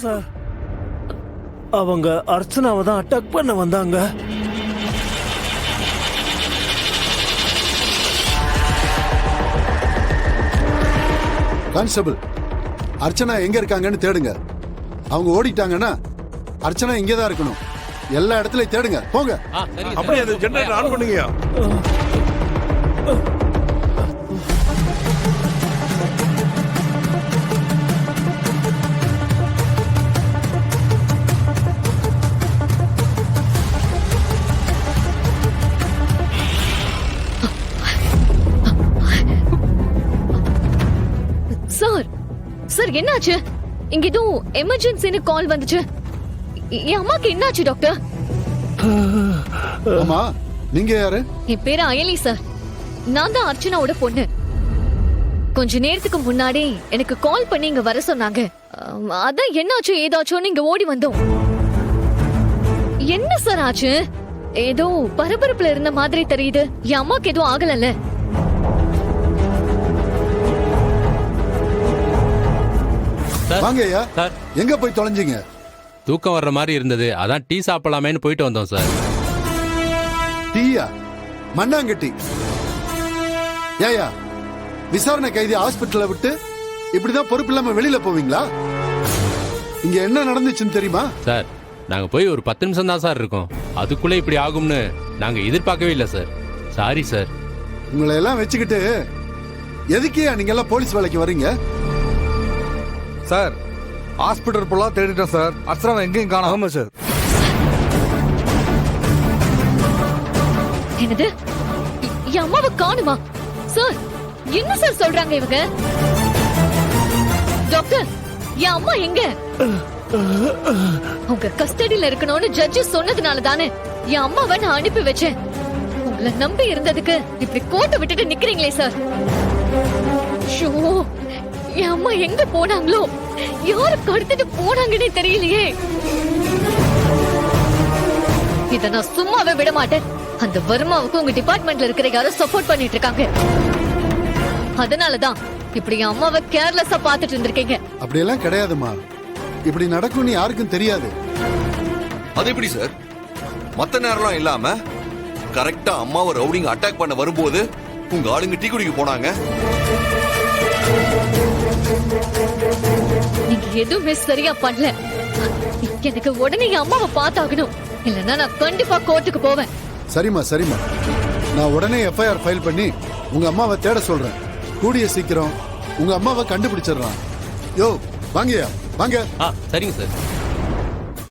Sir அவங்க அர்ச்சனாவை தான் attack பண்ண வந்தாங்க. கான்ஸ்டபிள், அர்ச்சனா எங்க இருக்காங்கன்னு தேடுங்க. அவங்க ஓடிட்டாங்கன்னா அர்ச்சனா இங்கே தான் இருக்கணும். எல்லா இடத்துலயும் தேடுங்க, போங்க. அப்படியே அந்த ஜெனரேட்டர் ஆன் பண்ணுங்க. சார் சார் என்னாச்சு? இங்க ஏதோ எமர்ஜென்சின்னு கால் வந்துச்சு. என் அம்மாக்கு என்னாச்சு டாக்டர்? ஆமா, நீங்க யாரு? என் பேரு அயலி சார். நான் தான் அர்ச்சனாவோட பொண்ணு. கொஞ்ச நேரத்துக்கு முன்னாடி எனக்கு கால் பண்ணி இங்க வர சொன்னாங்க. அதான் என்னாச்சு ஏதாச்சும் இங்க ஓடி வந்தோம். என்ன சார் ஆச்சு? ஏதோ பரபரப்புல இருந்த மாதிரி தெரியுது. என் அம்மாக்கு எதுவும் ஆகலல்ல? வாங்க ஐயா. எங்க போய் தொலைஞ்சீங்க? தூக்கம் வர்ற மாதிரி இருந்தது, அதான் டீ சாப்பிடலாமேன்னு போயிட்டு வந்தோம் சார். டீயா? மண்ணாங்கட்டி. ஏயா, விசாரணை கைதி ஹாஸ்பிட்டலை விட்டு இப்படிதான் பொறுப்பு இல்லாம வெளியில போவீங்களா? இங்க என்ன நடந்துச்சுன்னு தெரியுமா? சார், நாங்க போய் ஒரு 10 நிமிஷம் தான் சார் இருக்கோம். அதுக்குள்ள இப்படி ஆகும்னு நாங்க எதிர்பார்க்கவே இல்லை சார். Sorry sir. உங்களை எல்லாம் வச்சுக்கிட்டு எதுக்கே நீங்க எல்லாம் போலீஸ் வேலைக்கு வர்றீங்க? சார், ஹாஸ்பிட்டல் ஃபுல்லா தேடிட்டோம் சார். அர்ச்சனா எங்கேயும் காணோம். ஆமா சார். என்னது? என் அம்மாவை காணுமா? சார், என்ன சார் சொல்றாங்க இவங்க? டாக்டர், என் அம்மா எங்க? உங்க கஸ்டடியில இருக்கணும்னு ஜட்ஜி சொன்னதுனால தானே என் அம்மாவை நான் அனுப்பி வச்சேன். உங்களை நம்பி இருந்ததுக்கு இப்படி கோட்டை விட்டுட்டு நிக்கிறீங்களே சார். ஷோ, என் அம்மா எங்க போனாங்களோ, யாரு கடத்திட்டு போனாங்கன்னே தெரியலையே. இத நான் சும்மாவே விட மாட்டேன். அந்த வர்மாவுக்கு உங்க டிபார்ட்மெண்ட்ல இருக்கிற யாரும் சப்போர்ட் பண்ணிட்டு இருக்காங்க. அதனாலதான் இப்படி என் அம்மாவை கேர்லெஸ்ஸா பாத்துட்டு இருந்திருக்கீங்க. அப்படியெல்லாம் கிடையாதுமா. இப்படி நடக்கும்னு யாருக்கும் தெரியாது. அது எப்படி சார்? மத்த நேரம்லாம் இல்லாம கரெக்டா அம்மாவை ரவுடிங் அட்டாக் பண்ண வரும்போது உங்க ஆளுங்க டீ குடிக்க போனாங்க. நீங்க எதுவுமே சரியா பண்ணல. எனக்கு உடனே என் அம்மாவை பார்த்தாகணும், இல்லன்னா நான் கண்டிப்பா கோர்ட்டுக்கு போவேன். சரிம்மா, சரிம்மா. நான் உடனே எஃப்ஐஆர் ஃபைல் பண்ணி உங்க அம்மாவை தேட சொல்றேன். கூடிய சீக்கிரம் உங்க அம்மாவை கண்டுபிடிச்சிடறான். யோ, வாங்கயா, வாங்க. சரிங்க சார்.